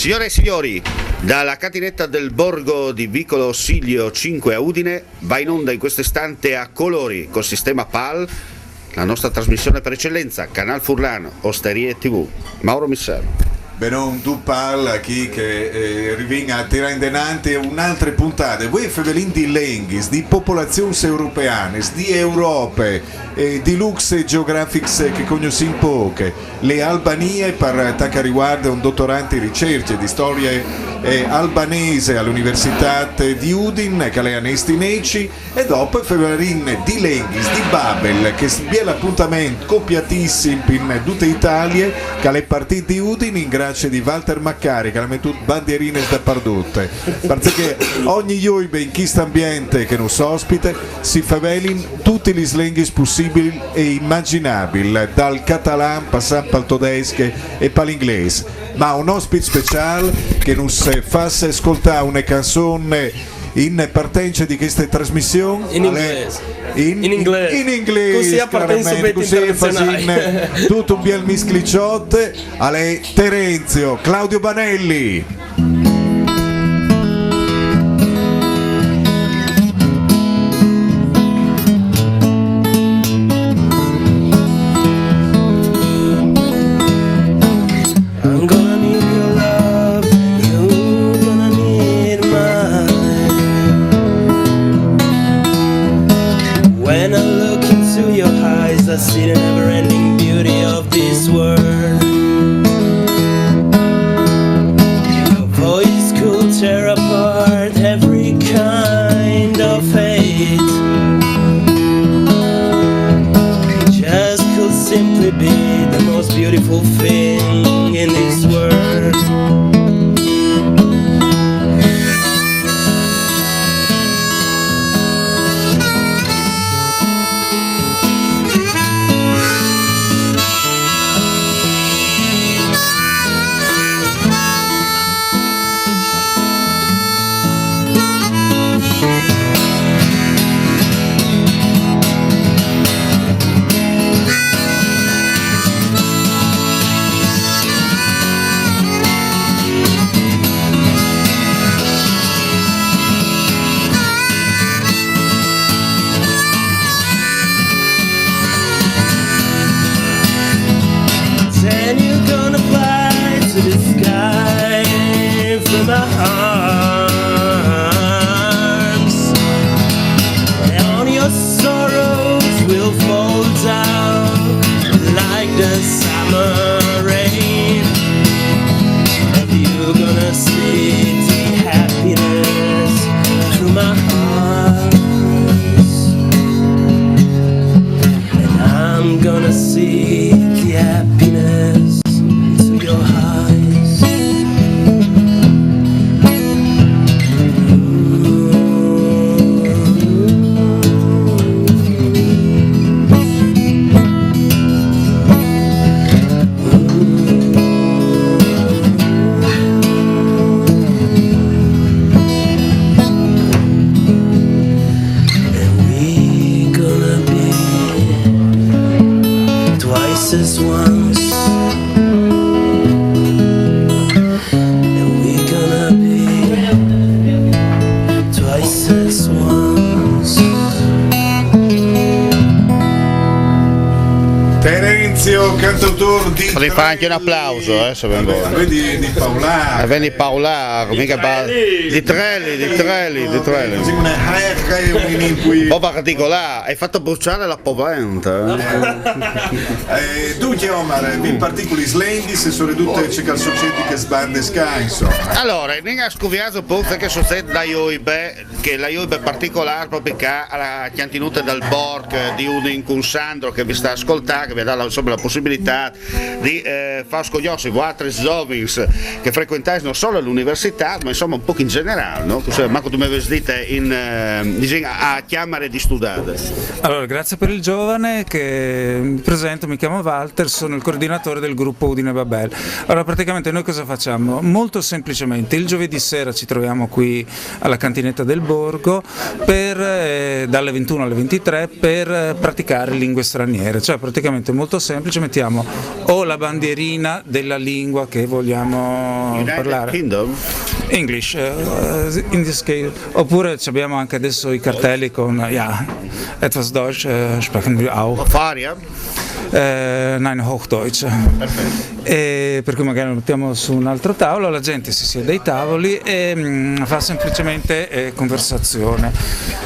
Signore e signori, dalla cantinetta del Borgo di Vicolo Siglio 5 a Udine va in onda in questo istante a colori col sistema PAL la nostra trasmissione per eccellenza, Canal Furlan, Osterie TV. Mauro Missero. Benon tu parla chi che rivinga a tirare in denante un'altra puntata. Voi fevelin di lenghis, di popolazioni europeane, di Europe, di lux geographics che conosciamo poche, le Albanie per tacca riguarda un dottorante in ricerca di storia albanese all'Università di Udine, che lei anesti neci, e dopo fevelin di lenghis, di Babel, che vi è l'appuntamento copiatissimo in tutta Italia, che è partito di Udine in grazie di Walter Maccari, che ha messo bandierine dappertutto, perché ogni ioibe in questo ambiente che nos ospite si favelin tutti gli slenghis possibili e immaginabili, dal catalan passando al tedesco e all'inglese, ma un ospite speciale che nos fa ascoltare una canzone in partenza di queste trasmissioni in inglese in inglese così a partenza internazionale tutto un bel miscliciotte a lei Terenzio Claudio Banelli. I see the never-ending beauty of this world. Your voice could tear apart every kind of hate. It just could simply be the most beautiful thing in this world. Cantautor di Potrei fare anche un applauso se vengo. Di Paolaro. Di Paolaro, mica di Trelli. Un po' particolare, hai fatto bruciare la poventa. Tu Omar, in particolari slanghi se sono tutte le società che sbande scanso. Allora, non ha scoviato poi che succede da Ioibe, che la Ioibe particolare proprio che alla chiantinuta del Borg di Udine con Sandro che vi sta ascoltando, che vi dà la possibilità di far scogliosi voi altri giovani che frequentate non solo l'università ma insomma un po' in generale, no? Manco tu mi avessi detto a chiamare di studiare. Allora, grazie per il giovane che mi presento, mi chiamo Walter, sono il coordinatore del gruppo Udine Babel. Allora, praticamente noi cosa facciamo? Molto semplicemente, il giovedì sera ci troviamo qui alla cantinetta del Borgo dalle 21 alle 23 per praticare lingue straniere, cioè praticamente molto semplice, mettiamo o la bandierina della lingua che vogliamo United parlare. Kingdom? English, in this case. Oppure abbiamo anche adesso i cartelli con etwas Deutsch sprechen wir auch. Bavaria? Nein, Hochdeutsch. Per cui magari lo mettiamo su un altro tavolo, la gente si siede ai tavoli e fa semplicemente conversazione.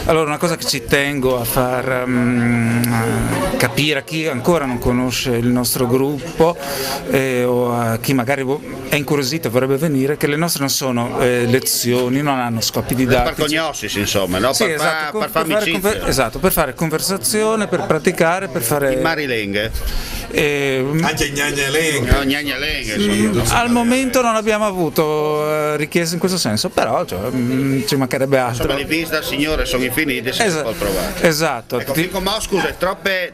Allora, una cosa che ci tengo a far capire a chi ancora non conosce il nostro gruppo o a chi magari è incuriosito e vorrebbe venire, che le nostre non sono lezioni, non hanno scopi didattici. Per cognoscere, insomma, no? Sì, Per fare amicizia. esatto, per fare conversazione, per praticare, per fare... In Marilenghe. Anche Gnagnalenghe. No, Gnagnalenghe. Al momento non abbiamo avuto richieste in questo senso, però ci mancherebbe altro. Insomma, le visite al Signore sono infinite, si può trovare. Esatto. Ecco, come scusa, troppe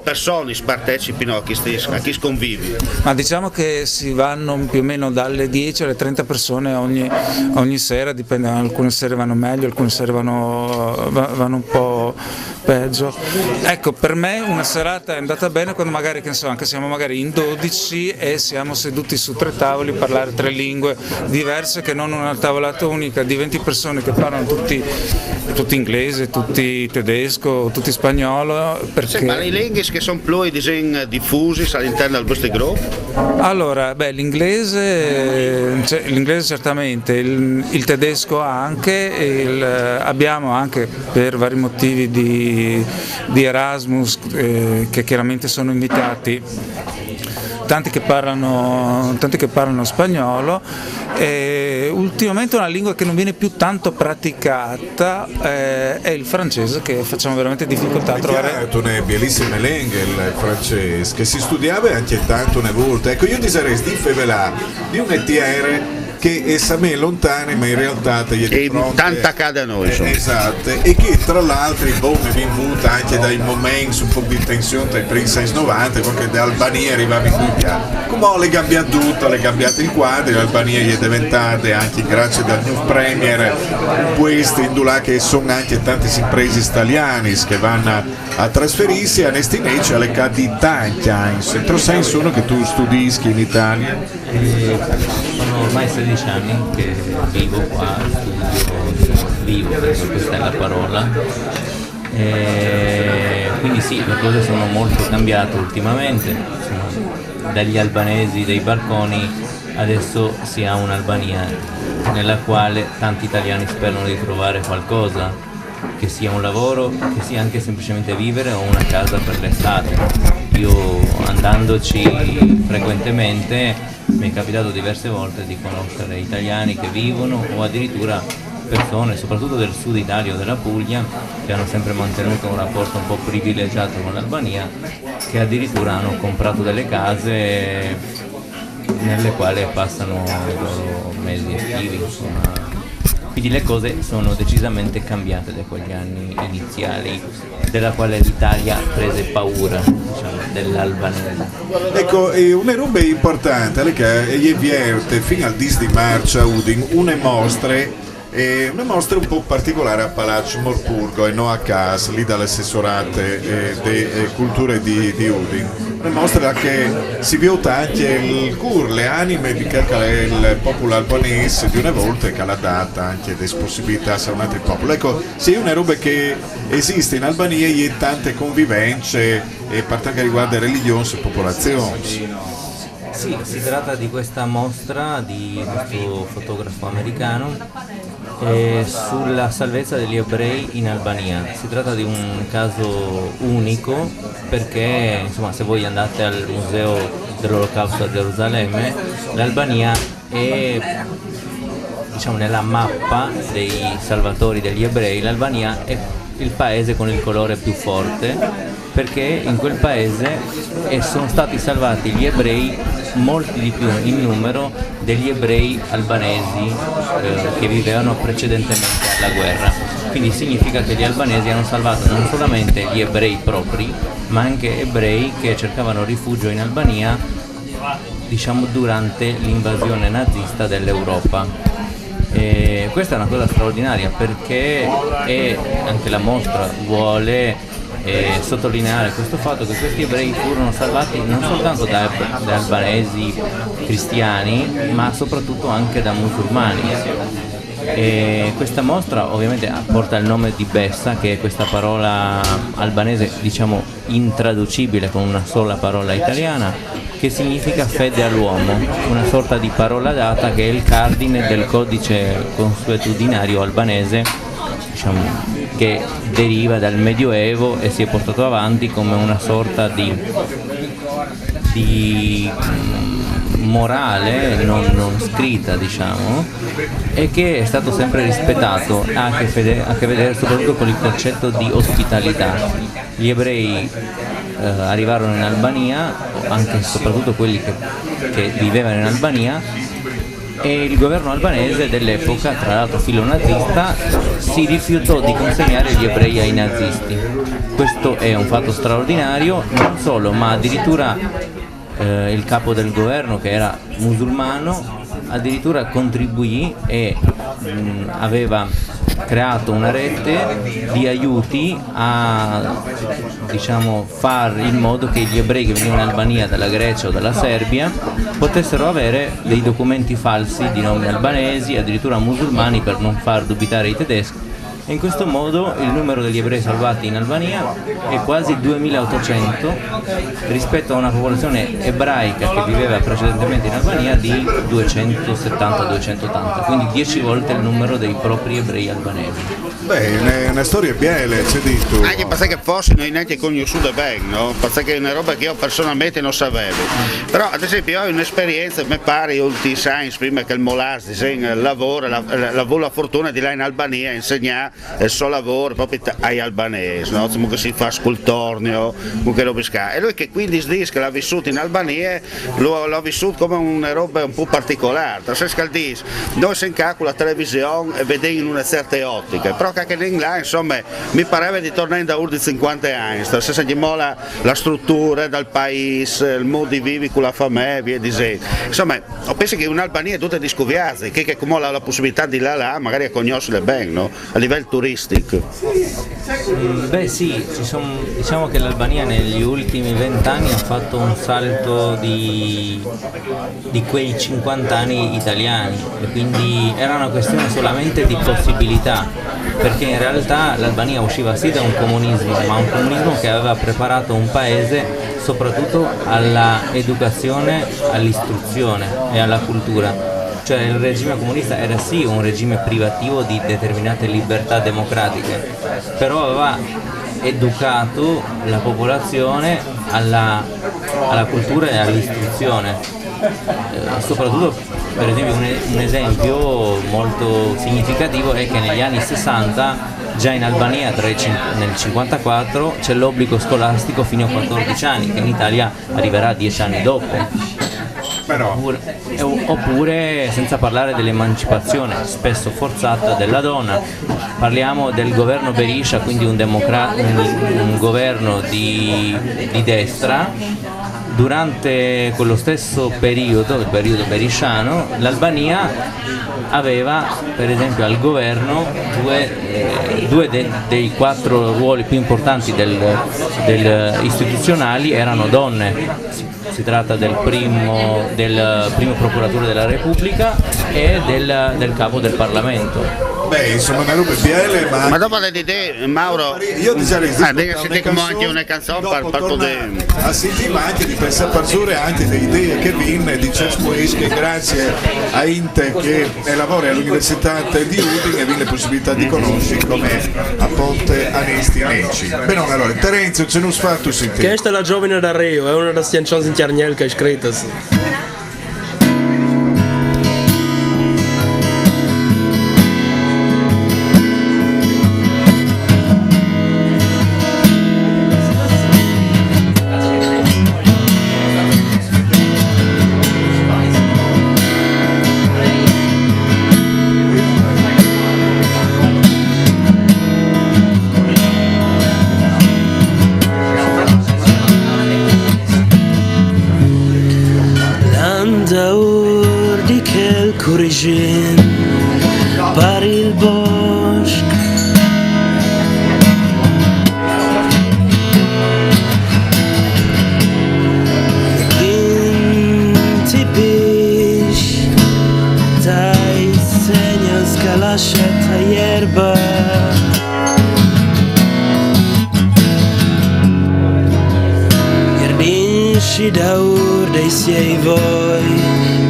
persone partecipano a chi convivi. Ma diciamo che si vanno più o meno dalle 10 alle 30 persone ogni sera, dipende, alcune sere vanno meglio, alcune sere vanno un po' peggio. Ecco, per me una serata è andata bene quando magari, che so, anche siamo magari in 12 e siamo seduti su 3 tavoli, parlare 3 lingue diverse, che non una tavolata unica di 20 persone che parlano tutti inglese, tutti tedesco, tutti spagnolo. Perché... Sì, ma le lingue che sono più diffusi all'interno del vostro gruppo? Allora, l'inglese certamente, il tedesco anche, abbiamo anche per vari motivi di Erasmus che chiaramente sono invitati tanti che parlano spagnolo. Ultimamente una lingua che non viene più tanto praticata è il francese, che facciamo veramente difficoltà a trovare. Tu ne bellissime lingue il francese che si studiava anche tanto una volta. Ecco, io ti sarei di fevelà di un etiere che essa me è lontana, ma in realtà e tanta accade a noi. Esatto, e che tra l'altro è venuta anche dai momenti un po' di tensione tra i primi anni 90, perché da Albania arrivava in qui. Come le cambiato tutto, le cambiate il quadro, l'Albania è diventata anche grazie al new premier questi indulà che sono anche tante imprese italiane che vanno a trasferirsi a Nestinece alle cadi d'Italia, in centro senso uno che tu studischi in Italia. Sono ormai 16 anni che vivo qua, vivo, perché questa è la parola. Quindi sì, le cose sono molto cambiate ultimamente, dagli albanesi dei barconi adesso si ha un'Albania nella quale tanti italiani sperano di trovare qualcosa, che sia un lavoro, che sia anche semplicemente vivere o una casa per l'estate. Io andandoci frequentemente mi è capitato diverse volte di conoscere italiani che vivono o addirittura persone, soprattutto del sud Italia o della Puglia, che hanno sempre mantenuto un rapporto un po' privilegiato con l'Albania, che addirittura hanno comprato delle case nelle quali passano i loro mesi estivi, insomma. Quindi le cose sono decisamente cambiate da quegli anni iniziali, della quale l'Italia prese paura, diciamo, dell'albanese. Ecco, una roba importante è che è vierte fino al 10 di marzo a Udin una mostra un po' particolare a Palazzo Morpurgo e non a casa, lì dall'assessorate di culture di Udin. Una mostra che si vota anche le anime di il popolo albanese di una volta e che la data anche delle possibilità a un altro popolo. Ecco, se è una roba che esiste in Albania e tante convivenze e per quanto riguarda religioni e popolazioni. Sì, si tratta di questa mostra di questo fotografo americano sulla salvezza degli ebrei in Albania. Si tratta di un caso unico perché, insomma, se voi andate al museo dell'Olocausto a Gerusalemme, l'Albania è, diciamo, nella mappa dei salvatori degli ebrei, l'Albania è il paese con il colore più forte, perché in quel paese sono stati salvati gli ebrei, molti di più in numero degli ebrei albanesi che vivevano precedentemente alla guerra. Quindi significa che gli albanesi hanno salvato non solamente gli ebrei propri, ma anche ebrei che cercavano rifugio in Albania, diciamo, durante l'invasione nazista dell'Europa. E questa è una cosa straordinaria perché anche la mostra vuole sottolineare questo fatto che questi ebrei furono salvati non soltanto da albanesi cristiani, ma soprattutto anche da musulmani. E questa mostra ovviamente porta il nome di Bessa, che è questa parola albanese, diciamo intraducibile con una sola parola italiana, che significa fede all'uomo, una sorta di parola data che è il cardine del codice consuetudinario albanese, diciamo, che deriva dal Medioevo e si è portato avanti come una sorta di morale non scritta, diciamo, e che è stato sempre rispettato, ha a che vedere soprattutto con il concetto di ospitalità. Gli ebrei arrivarono in Albania, anche e soprattutto quelli che vivevano in Albania, e il governo albanese dell'epoca, tra l'altro filonazista, si rifiutò di consegnare gli ebrei ai nazisti. Questo è un fatto straordinario, non solo, ma addirittura il capo del governo, che era musulmano, addirittura contribuì e aveva creato una rete di aiuti a, diciamo, far in modo che gli ebrei che venivano in Albania dalla Grecia o dalla Serbia potessero avere dei documenti falsi di nomi albanesi, addirittura musulmani, per non far dubitare i tedeschi. E in questo modo il numero degli ebrei salvati in Albania è quasi 2800 rispetto a una popolazione ebraica che viveva precedentemente in Albania di 270-280, quindi 10 volte il numero dei propri ebrei albanesi. Beh, è una storia bella, c'è detto. Anche perché forse non è neanche conosciuta bene, no? Perché è una roba che io personalmente non sapevo. Però ad esempio io ho un'esperienza, mi pare, io ti sai, prima che il Molas lavora, avevo la fortuna di là in Albania insegnare il suo lavoro proprio agli albanesi, no? Comunque si fa scultornio, comunque lo pesca. E lui che quindi dice che l'ha vissuto in Albania, l'ha vissuto come una roba un po' particolare. Nel senso che dice, noi si incalcola la televisione e vediamo in una certa ottica, però che in là, insomma, mi pareva di tornare da urdi 50 anni, nel senso che mola la struttura del paese, il modo di vivere con la famiglia e via di sé. Insomma, io penso che in Albania è tutta discoviata, che come la possibilità di là magari a conoscere bene, no? A livello turistico. Beh sì, diciamo che l'Albania negli ultimi 20 anni ha fatto un salto di quei 50 anni italiani, e quindi era una questione solamente di possibilità, perché in realtà l'Albania usciva sì da un comunismo, ma un comunismo che aveva preparato un paese soprattutto alla educazione, all'istruzione e alla cultura. Cioè il regime comunista era sì un regime privativo di determinate libertà democratiche, però aveva educato la popolazione alla cultura e all'istruzione. Soprattutto, per esempio, un esempio molto significativo è che negli anni 60 già in Albania nel 1954 c'è l'obbligo scolastico fino a 14 anni, che in Italia arriverà 10 anni dopo. Oppure senza parlare dell'emancipazione spesso forzata della donna. Parliamo del governo Berisha, quindi un governo di destra. Durante quello stesso periodo, il periodo berisciano, l'Albania aveva per esempio al governo due dei 4 ruoli più importanti istituzionali erano donne. Si tratta del primo procuratore della Repubblica e del capo del Parlamento. Beh, insomma, una roba bella, ma dopo le idee, Mauro, io ti sarei come anche una canzone per poter a sentire, ma anche di pensare per giure anche le idee che vinne di ciascuno, che grazie a Inte che lavora all'Università di Udine e vinne le possibilità di conoscere come a Ponte Anesti Neci. Bene, allora, Terenzio, ce ne fatto sentire. Questa è la giovane da Rio, è una delle canzoni in Chiarniel che hai scritto. Corrigent per il bosc erba. Gardinci d'aur dei siei voi,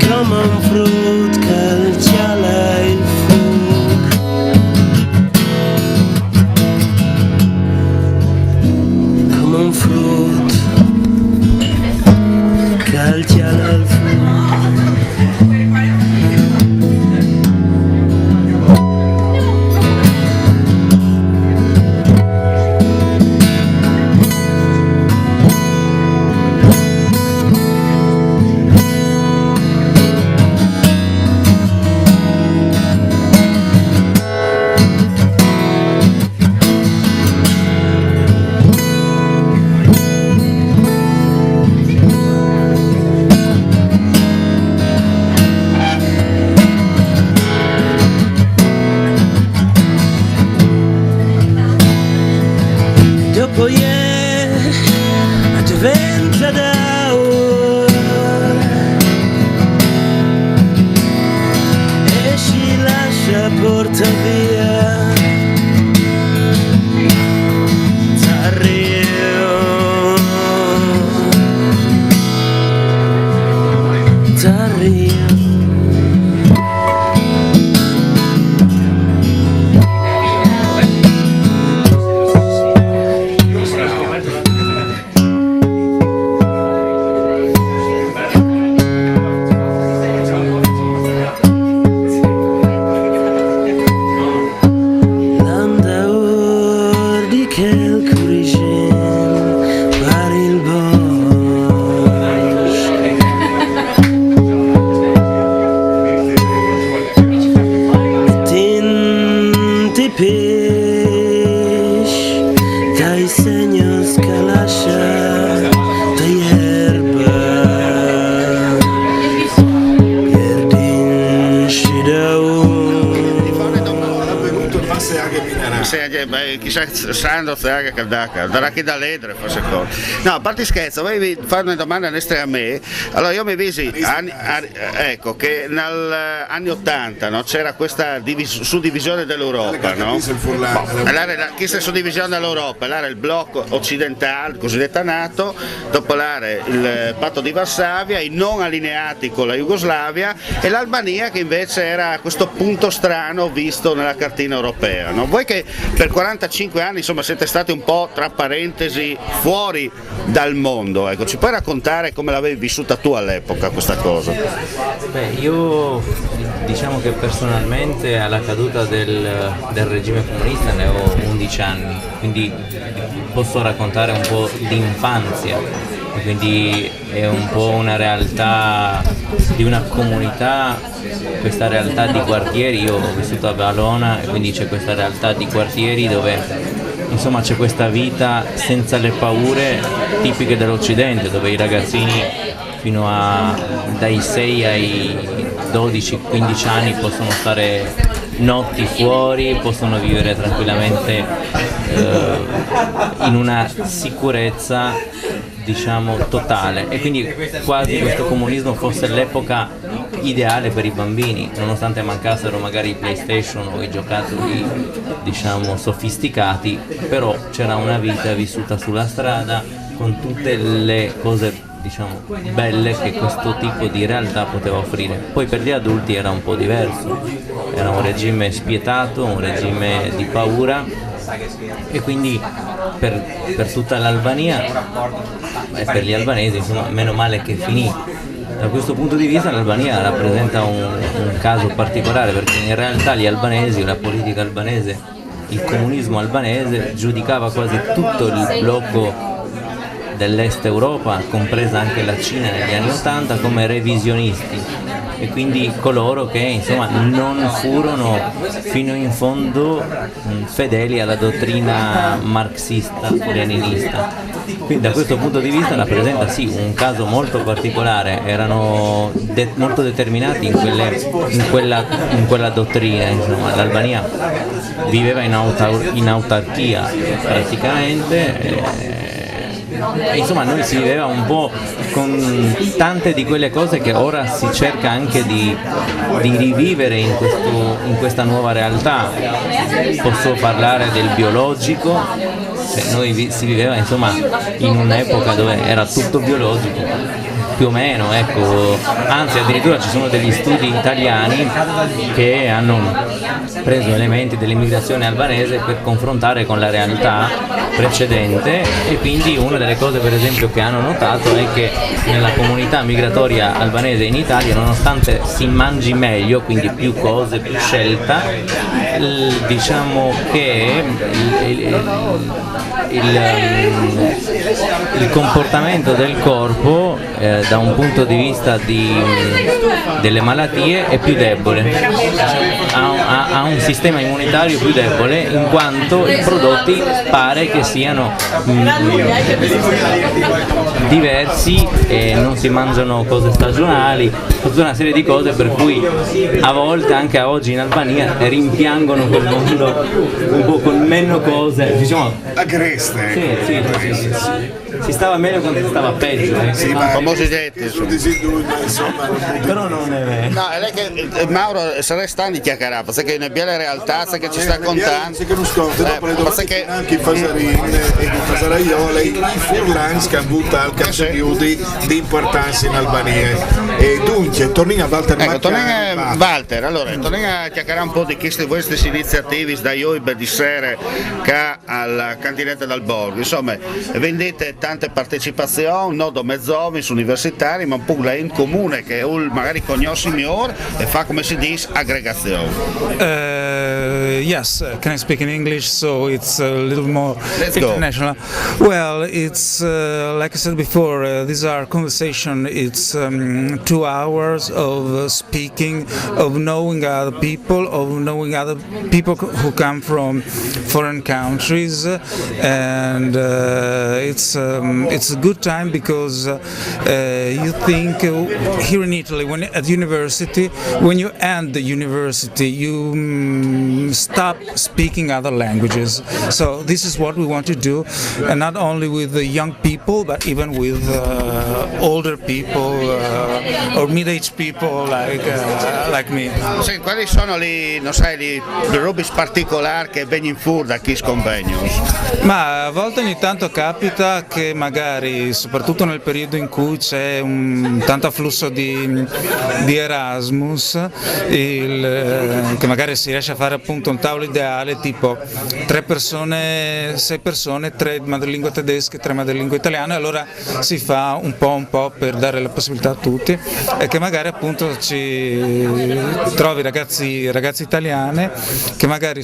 come un frutto che ciala il fuoco. Come un frutto che ciala il fuoco. Dopo ieri adventa da ora e ci lascia porta via Tarrio. Dai seños que lascia dai erba, gardinci chissà Sandro Zaga Caldacca, darà che da ledre forse cosa. No, a parte scherzo, volevi fare una domanda a me. Allora io mi visi ecco che negli anni 80 no, c'era questa suddivisione dell'Europa, no? Questa suddivisione dell'Europa, l'area il blocco occidentale, cosiddetta NATO, dopo l'area il patto di Varsavia, i non allineati con la Jugoslavia e l'Albania che invece era questo punto strano visto nella cartina europea, no? Voi che per 45 anni insomma siete stati un po' tra parentesi fuori dal mondo, ecco, ci puoi raccontare come l'avevi vissuta tu all'epoca questa cosa? Beh, io diciamo che personalmente alla caduta del regime comunista ne ho 11 anni, quindi posso raccontare un po' l'infanzia, quindi è un po' una realtà di una comunità, questa realtà di quartieri. Io ho vissuto a Valona e quindi c'è questa realtà di quartieri dove insomma c'è questa vita senza le paure tipiche dell'Occidente, dove i ragazzini fino a dai 6 ai 12-15 anni possono stare notti fuori, possono vivere tranquillamente in una sicurezza diciamo totale, e quindi quasi questo comunismo fosse l'epoca ideale per i bambini, nonostante mancassero magari i PlayStation o i giocattoli diciamo sofisticati, però c'era una vita vissuta sulla strada con tutte le cose diciamo belle che questo tipo di realtà poteva offrire. Poi per gli adulti era un po' diverso, era un regime spietato, un regime di paura, e quindi per tutta l'Albania e per gli albanesi insomma meno male che finì. Da questo punto di vista l'Albania rappresenta un caso particolare, perché in realtà gli albanesi, la politica albanese, il comunismo albanese giudicava quasi tutto il blocco dell'est Europa, compresa anche la Cina negli anni 80, come revisionisti, e quindi coloro che insomma non furono fino in fondo fedeli alla dottrina marxista-leninista. Quindi da questo punto di vista rappresenta sì un caso molto particolare, erano molto determinati in quella dottrina, insomma. L'Albania viveva in autarchia praticamente, insomma noi si viveva un po' con tante di quelle cose che ora si cerca anche di rivivere in questa nuova realtà. Posso parlare del biologico, noi si viveva insomma in un'epoca dove era tutto biologico, più o meno, ecco, anzi addirittura ci sono degli studi italiani che hanno preso elementi dell'immigrazione albanese per confrontare con la realtà precedente, e quindi una delle cose per esempio che hanno notato è che nella comunità migratoria albanese in Italia, nonostante si mangi meglio, quindi più cose, più scelta, diciamo che il comportamento del corpo da un punto di vista delle malattie è più debole, ha un sistema immunitario più debole, in quanto i prodotti pare che siano diversi e non si mangiano cose stagionali, tutta una serie di cose per cui a volte anche a oggi in Albania rimpiangono quel mondo un po' con meno cose, diciamo Agreste. Sì. Si stava meglio quando si stava peggio, Sì, ma famosi detti, insomma. però non è vero. No, è lei che Mauro sarei stanno di chiacchierare, perché ne abbia la realtà, sai che ci sta contando. Che non sto, dopo le domande che anche i Fasarin e i Fasaraiola, i Furlans che hanno avuto anche di importanza in Albania. E dunque, torniamo a Walter. Ecco, torniamo a Walter, allora, torniamo a chiacchierare un po' di queste iniziative da Ioibe di sera che al cantinete dal Borgo, insomma, vendete tante partecipazioni, non da mezzovi, universitari, ma un po' in comune che magari conosci migliore e fa, come si dice, aggregazione. Yes, can I speak in English so it's a little more Let's go. international? Well, it's like I said before, these are conversation. It's 2 hours of speaking, of knowing other people who come from foreign countries, and it's a good time because you think here in Italy, at university, when you end the university, you stop speaking other languages. So this is what we want to do, and not only with the young people, but even with older people or mid-aged people like me. Sì, quali sono le robe particolari che vengono fuori da chi sconvegno? Ma a volte ogni tanto capita che magari, soprattutto nel periodo in cui c'è un tanto afflusso di Erasmus, che magari si riesce a fare appunto un tavolo ideale tipo 6 persone, 3 madrelingua tedesche, 3 madrelingua italiane, allora si fa un po' per dare la possibilità a tutti, e che magari appunto ci trovi ragazzi italiane che magari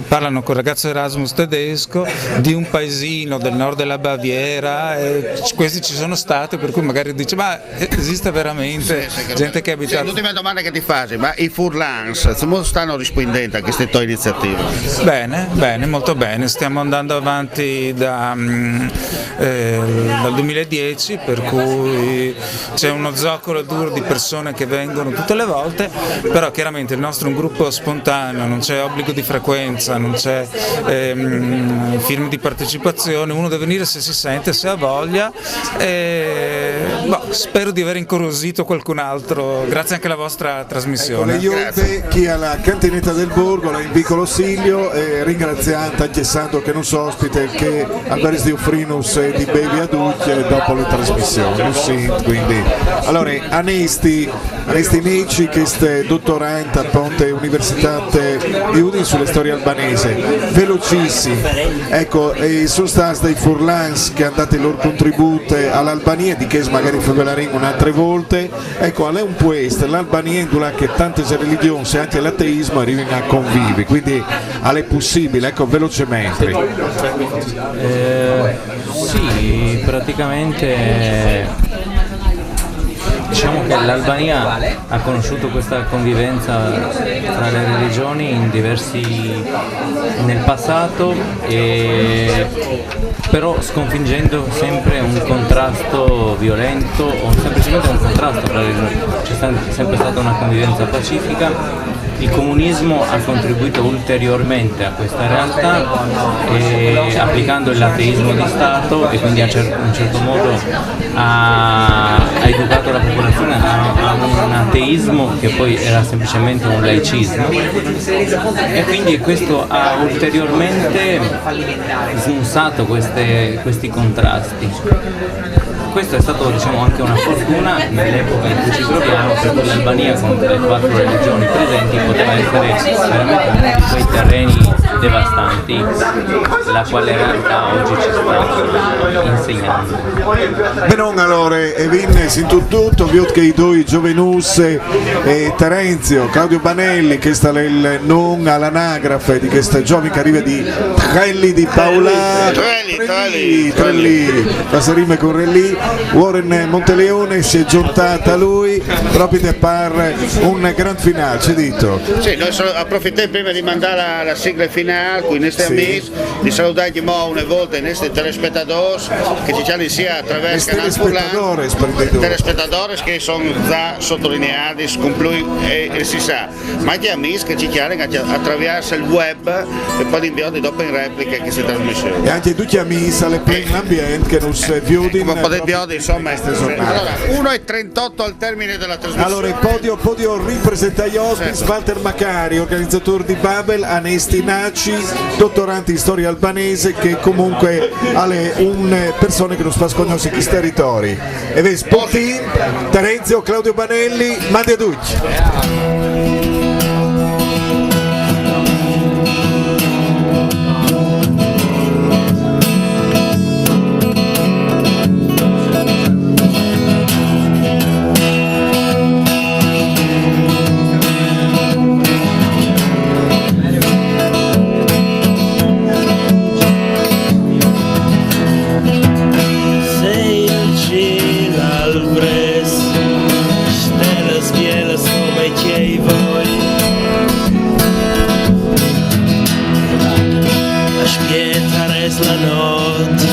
parlano con il ragazzo Erasmus tedesco di un paesino del nord della Baviera, e questi ci sono stati, per cui magari dice ma esiste veramente gente che abita. L'ultima domanda che ti faccio, ma i Furlans come stanno rispondendo a queste tue iniziative? Bene, molto bene, stiamo andando avanti dal 2010, per cui c'è uno zoccolo duro di persone che vengono tutte le volte, però chiaramente il nostro è un gruppo spontaneo, non c'è obbligo di frequenza, non c'è film di partecipazione, uno deve venire se si sente, se ha voglia, e spero di aver incuriosito qualcun altro grazie anche alla vostra trasmissione. Chi alla cantinetta del Borgo, la in Vicolo Silio, ringraziando anche Sandro che non so ospite, che Alberto di Ufrinus e di Baby Adulti dopo le trasmissioni. Quindi, allora, Anesti Neci, che è dottorante a Ponte Università di Udine sulle storie albanese, velocissimi, ecco, sono stati dei Furlans che hanno dato il loro contributo all'Albania, di che magari favelaremo un'altra volte, ecco, è un questo, l'Albania in che tante religioni e anche l'ateismo arrivano a convivi, quindi è possibile, ecco, velocemente. Sì, praticamente diciamo che l'Albania ha conosciuto questa convivenza tra le religioni nel passato, però sconfiggendo sempre un contrasto violento o semplicemente un contrasto tra le religioni. C'è sempre stata una convivenza pacifica il comunismo ha contribuito ulteriormente a questa realtà applicando l'ateismo di Stato, e quindi in un certo modo ha educato la popolazione a un ateismo che poi era semplicemente un laicismo, e quindi questo ha ulteriormente smussato questi contrasti. Questo è stato, diciamo, anche una fortuna nell'epoca in cui ci troviamo, perché l'Albania, con le 4 religioni presenti, poteva essere veramente uno di quei terreni devastanti, la quale realtà oggi ci sta insegnando. Benon, allora, e vinne in tutto, viot che i due Giovenus e Terenzio, Claudio Banelli, che sta non all'anagrafe di questa giovane che arriva di Trelli di Paola Trelli, la serime con Relli. Warren Monteleone si è giuntata a lui proprio per fare un gran finale, c'è dito. Sì, noi approfittiamo prima di mandare la sigla finale con i nostri amici, di salutare una volta i nostri telespettatori che ci hanno sia attraverso il canale Furlan, telespettatori che sono già sottolineati con lui e si sa, ma anche amici che ci chiamano attraverso il web e poi inviati dopo in replica che si trasmette. E anche tutti gli amici alle play ambiente che non si vedono. Insomma, allora 1:38 al termine della trasmissione. Allora il podio ripresenta gli ospiti, Walter Macari, organizzatore di Babel, Anesti Naci, dottorante in storia albanese, che comunque ha un persone che non spascognano questi territori. E vedi Spotin, Terenzio, Claudio Banelli, mandi a tutti. La notte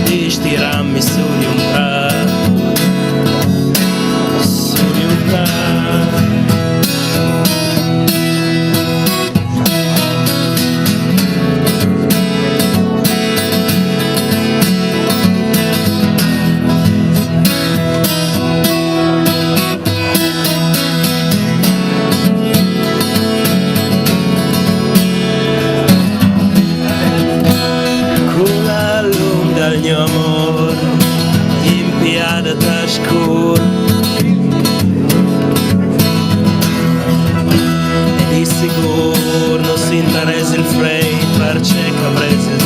di stirarmi su di un il mio amor in piada Tashkur e di sicuro non si interessa il frame per cerca prese